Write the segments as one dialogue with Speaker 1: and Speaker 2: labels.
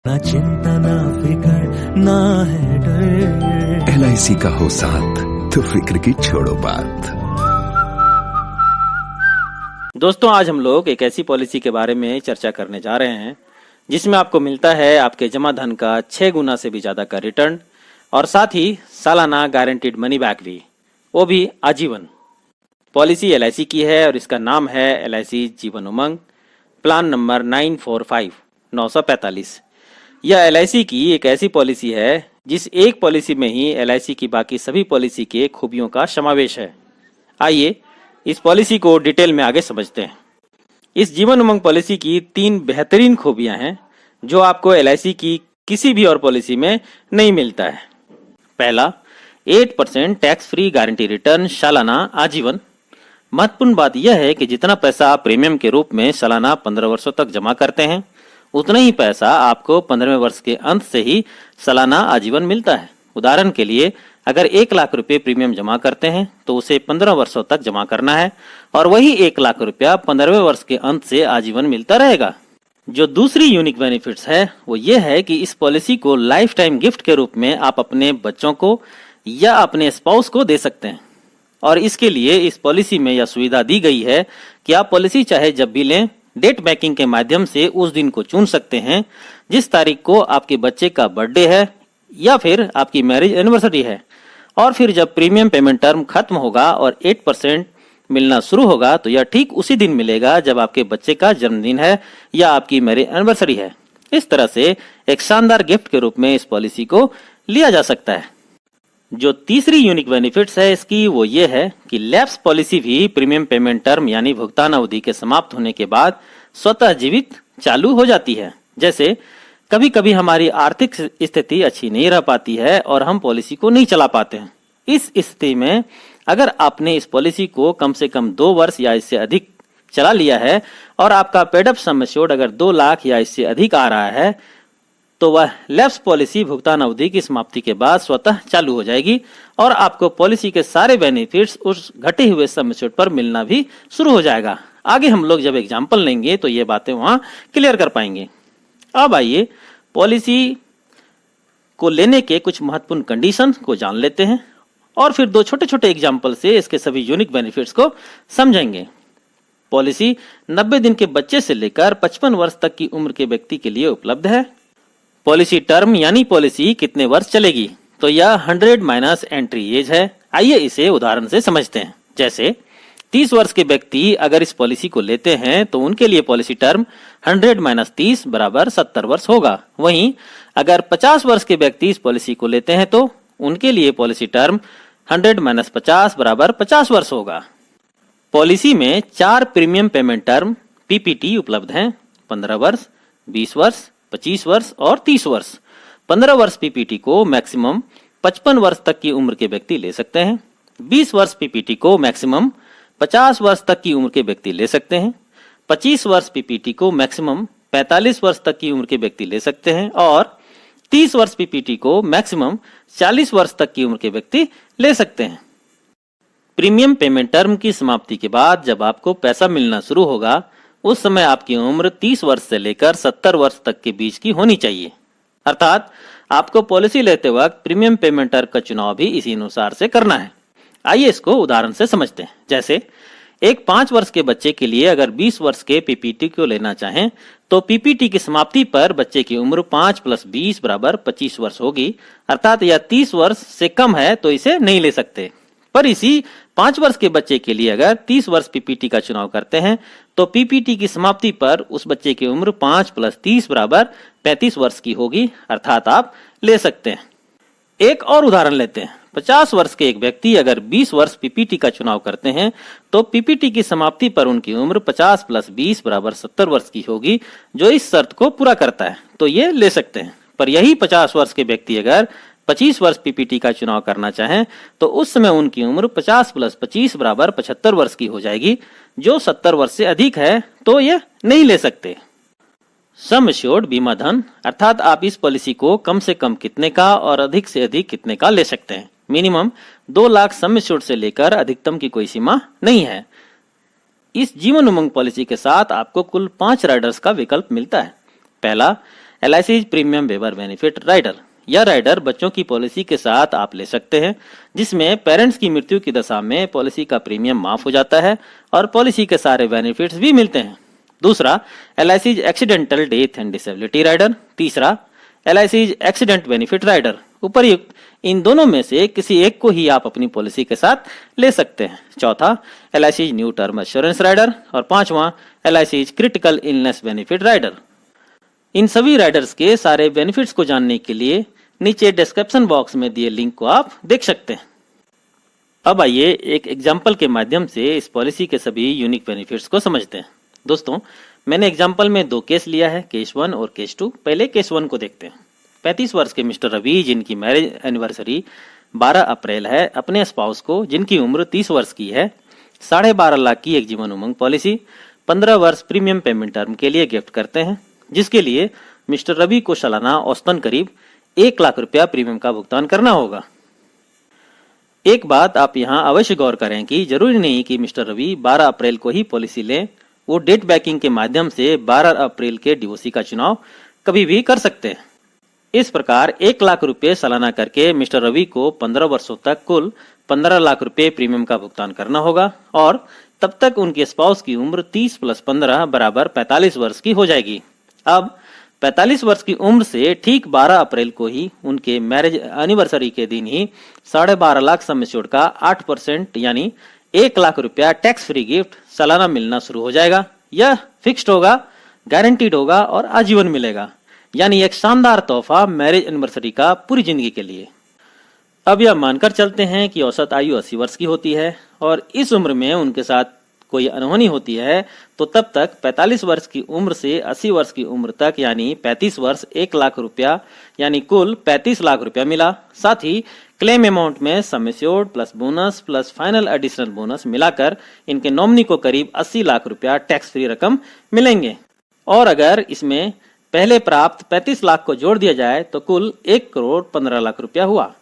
Speaker 1: ना चिंता ना फिकर ना है डर।
Speaker 2: LIC का हो साथ तो फिक्र की छोड़ो बात।
Speaker 3: दोस्तों, आज हम लोग एक ऐसी पॉलिसी के बारे में चर्चा करने जा रहे हैं जिसमें आपको मिलता है आपके जमा धन का 6 गुना से भी ज्यादा का रिटर्न और साथ ही सालाना गारंटीड मनी बैक भी, वो भी आजीवन। पॉलिसी LIC की है और इसका नाम है LIC Jeevan Umang, plan number 945 यह LIC की एक ऐसी पॉलिसी है जिस एक पॉलिसी में ही LIC की बाकी सभी पॉलिसी के खूबियों का समावेश है। आइए इस पॉलिसी को डिटेल में आगे समझते हैं। इस जीवन उमंग पॉलिसी की 3 बेहतरीन खूबियां हैं जो आपको LIC की किसी भी और पॉलिसी में नहीं मिलता है। पहला, 8% टैक्स फ्री गारंटी रिटर्न सालाना आजीवन। महत्वपूर्ण बात यह है कि जितना पैसा आप प्रीमियम के रूप में सालाना 15 वर्षों तक जमा करते हैं, उतना ही पैसा आपको 15वें वर्ष के अंत से ही सालाना आजीवन मिलता है। उदाहरण के लिए, अगर 1 लाख रुपए प्रीमियम जमा करते हैं तो उसे 15 वर्षों तक जमा करना है और वही 1 लाख रुपया 15वें वर्ष के अंत से आजीवन मिलता रहेगा। जो दूसरी यूनिक बेनिफिट्स है वो ये है कि इस पॉलिसी को लाइफ टाइम गिफ्ट के रूप में आप अपने बच्चों को या अपने स्पाउस को दे सकते हैं और इसके लिए इस पॉलिसी में यह सुविधा दी गई है कि आप पॉलिसी चाहे जब भी लें, डेट बैंकिंग के माध्यम से उस दिन को चुन सकते हैं जिस तारीख को आपके बच्चे का बर्थडे है या फिर आपकी मैरिज एनिवर्सरी है। और फिर जब प्रीमियम पेमेंट टर्म खत्म होगा और 8% मिलना शुरू होगा तो यह ठीक उसी दिन मिलेगा जब आपके बच्चे का जन्मदिन है या आपकी मैरिज एनिवर्सरी है। इस तरह से एक शानदार गिफ्ट के रूप में इस पॉलिसी को लिया जा सकता है। जो तीसरी यूनिक बेनिफिट्स है इसकी वो ये है कि लैप्स पॉलिसी भी प्रीमियम पेमेंट टर्म यानी भुगतान अवधि के समाप्त होने के बाद स्वतः जीवित चालू हो जाती है। जैसे कभी कभी हमारी आर्थिक स्थिति अच्छी नहीं रह पाती है और हम पॉलिसी को नहीं चला पाते हैं। इस स्थिति में अगर आपने इस पॉलिसी को कम से कम 2 वर्ष या इससे अधिक चला लिया है और आपका पेड अप सम एश्योर्ड अगर 2 लाख या इससे अधिक आ रहा है तो वह लैप्स पॉलिसी भुगतान अवधि की समाप्ति के बाद स्वतः चालू हो जाएगी और आपको पॉलिसी के सारे बेनिफिट्स उस घटे हुए सम एश्योर्ड पर मिलना भी शुरू हो जाएगा। आगे हम लोग जब एग्जाम्पल लेंगे तो ये बातें वहां क्लियर कर पाएंगे। अब आइए पॉलिसी को लेने के कुछ महत्वपूर्ण कंडीशन को जान लेते हैं और फिर 2 छोटे छोटे एग्जाम्पल से इसके सभी यूनिक बेनिफिट्स को समझेंगे। पॉलिसी 90 दिन के बच्चे से लेकर 55 वर्ष तक की उम्र के व्यक्ति के लिए उपलब्ध है। पॉलिसी टर्म यानी पॉलिसी कितने वर्ष चलेगी, तो यह 100 माइनस एंट्री एज है। आइए इसे उदाहरण से समझते हैं। जैसे 30 वर्ष के व्यक्ति अगर इस पॉलिसी को लेते हैं तो उनके लिए पॉलिसी टर्म 100 माइनस 30 बराबर 70 वर्ष होगा। वहीं अगर 50 वर्ष के व्यक्ति इस पॉलिसी को लेते हैं तो उनके लिए पॉलिसी टर्म 100 माइनस 50 बराबर 50 वर्ष होगा। पॉलिसी में 4 प्रीमियम पेमेंट टर्म PPT उपलब्ध हैं, 15 वर्ष, 20 वर्ष, 25 वर्ष और 30 वर्ष। 15 वर्ष PPT को मैक्सिमम 55 वर्ष तक की उम्र के व्यक्ति ले सकते हैं। 20 वर्ष PPT को मैक्सिमम 50 वर्ष तक की उम्र के व्यक्ति ले सकते हैं। 25 वर्ष PPT को मैक्सिमम 45 वर्ष तक की उम्र के व्यक्ति ले सकते हैं और 30 वर्ष PPT को मैक्सिमम 40 वर्ष तक की उम्र के व्यक्ति ले सकते हैं। प्रीमियम पेमेंट टर्म की समाप्ति के बाद जब आपको पैसा मिलना शुरू होगा उस समय आपकी उम्र 30 वर्ष से लेकर 70 वर्ष तक के बीच की होनी चाहिए। अर्थात आपको पॉलिसी लेते वक्त प्रीमियम पेमेंट टर्म का चुनाव भी इसी अनुसार से करना है। आइए इसको उदाहरण से समझते हैं। जैसे एक 5 वर्ष के बच्चे के लिए अगर 20 वर्ष के PPT को लेना चाहें तो PPT की समाप्ति पर बच्चे की उम्र 5 + 20 बराबर 25 वर्ष होगी। अर्थात यह 30 वर्ष से कम है तो इसे नहीं ले सकते। पर इसी 5 वर्ष के बच्चे के लिए अगर 30 वर्ष PPT का चुनाव करते हैं तो PPT की समाप्ति पर उस बच्चे की उम्र 5 + 30 बराबर 35 वर्ष की होगी। अर्थात आप ले सकते हैं। एक और उदाहरण लेते हैं। 50 वर्ष के एक व्यक्ति अगर 20 वर्ष PPT का चुनाव करते हैं तो PPT की समाप्ति पर उनकी उम्र 50 + 20 बराबर 70 वर्ष की होगी, जो इस शर्त को पूरा करता है, तो ये ले सकते हैं। पर यही 50 वर्ष के व्यक्ति अगर 25 वर्ष PPT का चुनाव करना चाहें तो उस समय उनकी उम्र 50 + 25 बराबर 75 वर्ष की हो जाएगी, जो 70 वर्ष से अधिक है, तो ये नहीं ले सकते। सम एश्योर्ड बीमा धन, अर्थात आप इस पॉलिसी को कम से कम कितने का और अधिक से अधिक कितने का ले सकते हैं। मिनिमम 2 लाख सम एश्योर्ड से लेकर अधिकतम की कोई सीमा नहीं है। इस जीवन उमंग पॉलिसी के साथ आपको कुल 5 राइडर्स का विकल्प मिलता है। पहला, LIC premium waiver benefit rider. यह राइडर बच्चों की पॉलिसी के साथ आप ले सकते हैं, जिसमें पेरेंट्स की मृत्यु की दशा में पॉलिसी का प्रीमियम माफ हो जाता है और पॉलिसी के सारे बेनिफिट्स भी मिलते हैं। दूसरा, LIC accidental death and disability rider. तीसरा, LIC एक्सीडेंट बेनिफिट राइडर। उपर्युक्त इन दोनों में से किसी एक को ही आप अपनी पॉलिसी के साथ ले सकते हैं। चौथा, LIC new term assurance rider. और पांचवा, LIC critical illness benefit rider. इन सभी राइडर्स के सारे बेनिफिट्स को जानने के लिए नीचे डिस्क्रिप्शन बॉक्स में दिए लिंक को आप देख सकते हैं। अब आइए एक एग्जाम्पल के माध्यम से इस पॉलिसी के सभी यूनिक बेनिफिट्स को समझते हैं। दोस्तों, मैंने एग्जाम्पल में 2 केस लिया है, केस 1 और केस 2। पहले केस 1 को देखते हैं। 35 वर्ष के मिस्टर रवि, जिनकी मैरिज एनिवर्सरी 12 अप्रैल है, अपने स्पाउस को, जिनकी उम्र 30 वर्ष की है, 12.5 लाख की एक जीवन उमंग पॉलिसी 15 वर्ष प्रीमियम पेमेंट टर्म के लिए गिफ्ट करते हैं, जिसके लिए मिस्टर रवि को सालाना औसतन करीब 1 लाख रुपया प्रीमियम का भुगतान करना होगा। एक बात आप यहाँ अवश्य गौर करें कि जरूरी नहीं कि मिस्टर रवि 12 अप्रैल को ही पॉलिसी लें। वो डेट बैकिंग के माध्यम से 12 अप्रैल के DOC का चुनाव कभी भी कर सकते हैं। इस प्रकार 1 लाख रुपए सालाना करके मिस्टर रवि को 15 वर्षों तक कुल 15 लाख रुपए प्रीमियम का भुगतान करना होगा और तब तक उनके स्पाउस की उम्र 30 + 15 बराबर 45 वर्ष की हो जाएगी। अब 45 वर्ष की उम्र से ठीक 12 अप्रैल को ही उनके मैरिज एनिवर्सरी के दिन ही 12.5 लाख सम एश्योर्ड का 8% यानी 1 लाख रुपया टैक्स फ्री गिफ्ट सालाना मिलना शुरू हो जाएगा। यह फिक्स्ड होगा, गारंटीड होगा और आजीवन मिलेगा, यानी एक शानदार तोहफा मैरिज एनिवर्सरी का पूरी जिंदगी के लिए। अब यह मानकर चलते हैं कि औसत आयु 80 वर्ष की होती है और इस उम्र में उनके साथ कोई अनहोनी होती है, तो तब तक 45 वर्ष की उम्र से 80 वर्ष की उम्र तक यानी 35 वर्ष 1 लाख रुपया यानी कुल 35 लाख रुपया मिला। साथ ही क्लेम अमाउंट में sum assured plus bonus plus final additional bonus मिलाकर इनके नॉमिनी को करीब 80 लाख रुपया टैक्स फ्री रकम मिलेंगे। और अगर इसमें पहले प्राप्त 35 लाख को जोड़ दिया जाए तो कुल 1 करोड़ 15 लाख रुपया हुआ।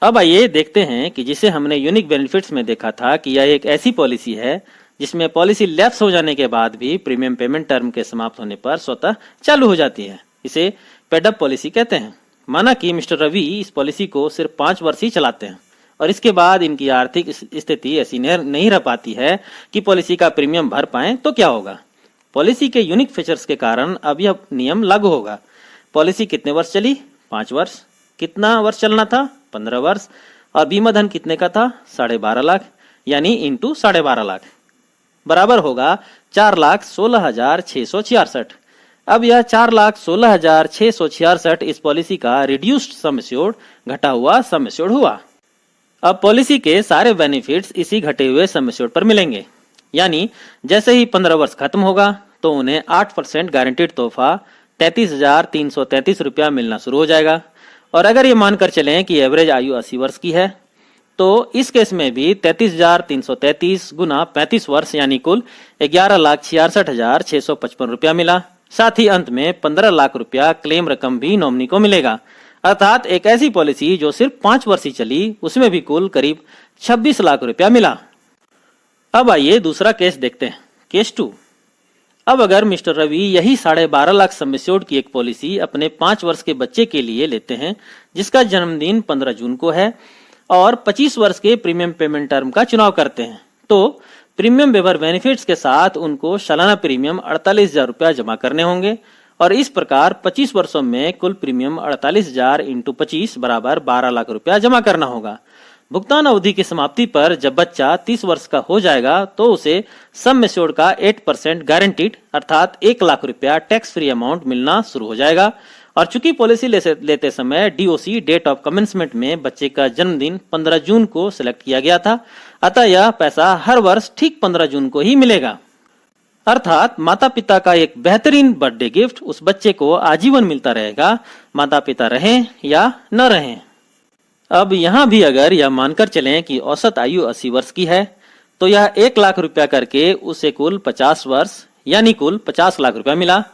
Speaker 3: अब आइए देखते हैं कि जिसे हमने यूनिक बेनिफिट्स में देखा था कि यह एक ऐसी पॉलिसी है जिसमें पॉलिसी लैप्स हो जाने के बाद भी प्रीमियम पेमेंट टर्म के समाप्त होने पर स्वतः चालू हो जाती है। इसे पेड अप पॉलिसी कहते हैं। माना कि मिस्टर रवि इस पॉलिसी को सिर्फ 5 वर्ष ही चलाते हैं और इसके बाद इनकी आर्थिक स्थिति ऐसी नहीं रह पाती है कि पॉलिसी का प्रीमियम भर पाएं, तो क्या होगा? पॉलिसी के यूनिक फीचर्स के कारण अब यह नियम लागू होगा। पॉलिसी कितने वर्ष चली? 5 वर्ष। कितना वर्ष चलना था? 15 वर्ष। और बीमा धन कितने का था? 12.5 लाख यानी इंटू 12.5 लाख बराबर होगा 4,16,666। अब यह 4,16,666 इस पॉलिसी का रिड्यूस्ड सम एश्योर्ड घटा हुआ सम एश्योर्ड हुआ। अब पॉलिसी के सारे बेनिफिट्स इसी घटे हुए सम एश्योर्ड पर मिलेंगे, यानी जैसे ही 15 वर्ष खत्म होगा तो उन्हें 8% गारंटीड तोहफा 33,333 रुपया मिलना शुरू हो जाएगा। और अगर ये मानकर चलें कि एवरेज आयु 80 वर्ष की है तो इस केस में भी 33,333 गुना 35 वर्ष यानी कुल 11,66,655 रुपया मिला। साथ ही अंत में 15 लाख रुपया क्लेम रकम भी नॉमिनी को मिलेगा। अर्थात एक ऐसी पॉलिसी जो सिर्फ 5 वर्ष ही चली, उसमें भी कुल करीब 26 लाख रुपया मिला। अब आइए दूसरा केस देखते हैं, केस 2। अब अगर मिस्टर रवि यही 12.5 लाख सम एश्योर्ड की एक पॉलिसी अपने 5 वर्ष के बच्चे के लिए लेते हैं जिसका जन्मदिन 15 जून को है और 25 वर्ष के प्रीमियम पेमेंट टर्म का चुनाव करते हैं, तो प्रीमियम वेवर बेनिफिट्स के साथ उनको सालाना प्रीमियम 48,000 रुपया जमा करने होंगे और इस प्रकार 25 वर्षों में कुल प्रीमियम 48,000 × 25 बराबर 12 लाख रुपया जमा करना होगा। भुगतान अवधि की समाप्ति पर जब बच्चा 30 वर्ष का हो जाएगा तो उसे सम एश्योर्ड का 8% गारंटीड अर्थात 1 लाख रुपया टैक्स फ्री अमाउंट मिलना शुरू हो जाएगा। और चूंकि पॉलिसी लेते समय DOC डेट ऑफ कमेंसमेंट में बच्चे का जन्मदिन 15 जून को सिलेक्ट किया गया था, अतः यह पैसा हर वर्ष ठीक 15 जून को ही मिलेगा। अर्थात माता पिता का एक बेहतरीन बर्थडे गिफ्ट उस बच्चे को आजीवन मिलता रहेगा, माता पिता रहें या न रहें। अब यहाँ भी अगर यह मानकर चलें कि औसत आयु 80 वर्ष की है तो यह 1 लाख रुपया करके उसे कुल 50 वर्ष यानी कुल 50 लाख रुपया मिला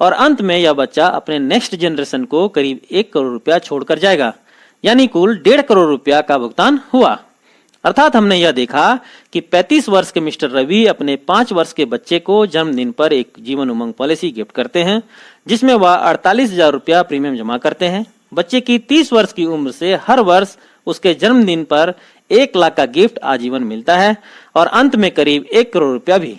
Speaker 3: और अंत में यह बच्चा अपने नेक्स्ट जनरेशन को करीब 1 करोड़ रुपया छोड़कर जाएगा, यानी कुल 1.5 करोड़ रुपया का भुगतान हुआ। अर्थात हमने यह देखा कि 35 वर्ष के मिस्टर रवि अपने 5 वर्ष के बच्चे को जन्मदिन पर एक जीवन उमंग पॉलिसी गिफ्ट करते हैं, जिसमें वह 48,000 रुपया प्रीमियम जमा करते हैं। बच्चे की 30 वर्ष की उम्र से हर वर्ष उसके जन्मदिन पर 1 लाख का गिफ्ट आजीवन मिलता है और अंत में करीब 1 करोड़ रुपया भी।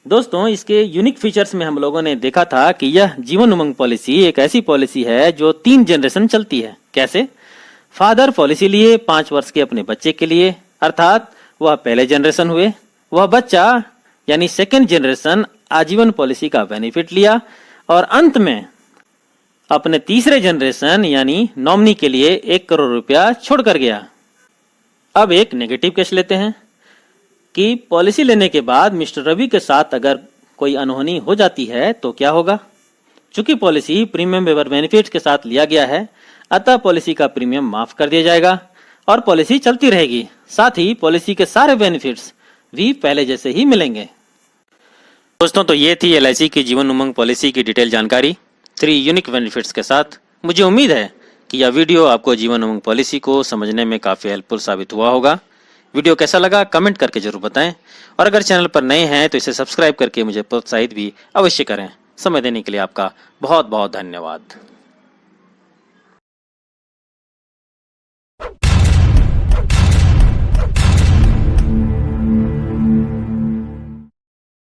Speaker 3: दोस्तों, इसके यूनिक फीचर्स में हम लोगों ने देखा था कि यह जीवन उमंग पॉलिसी एक ऐसी पॉलिसी है जो 3 जनरेशन चलती है। कैसे? फादर पॉलिसी लिए 5 वर्ष के अपने बच्चे के लिए, अर्थात वह पहले जनरेशन हुए। वह बच्चा यानी सेकेंड जनरेशन आजीवन पॉलिसी का बेनिफिट लिया और अंत में अपने तीसरे जनरेशन यानी नॉमिनी के लिए 1 करोड़ रुपया छोड़कर गया। अब एक नेगेटिव केस लेते हैं कि पॉलिसी लेने के बाद मिस्टर रवि के साथ अगर कोई अनहोनी हो जाती है तो क्या होगा। चूंकि पॉलिसी प्रीमियम वेवर बेनिफिट के साथ लिया गया है, अतः पॉलिसी का प्रीमियम माफ कर दिया जाएगा और पॉलिसी चलती रहेगी। साथ ही पॉलिसी के सारे बेनिफिट्स भी पहले जैसे ही मिलेंगे। दोस्तों, तो ये थी LIC की जीवन उमंग पॉलिसी की डिटेल जानकारी 3 यूनिक बेनिफिट्स के साथ। मुझे उम्मीद है कि यह वीडियो आपको जीवन उमंग पॉलिसी को समझने में काफी हेल्पफुल साबित हुआ होगा। वीडियो कैसा लगा कमेंट करके जरूर बताएं और अगर चैनल पर नए हैं तो इसे सब्सक्राइब करके मुझे प्रोत्साहित भी अवश्य करें। समय देने के लिए आपका बहुत बहुत धन्यवाद।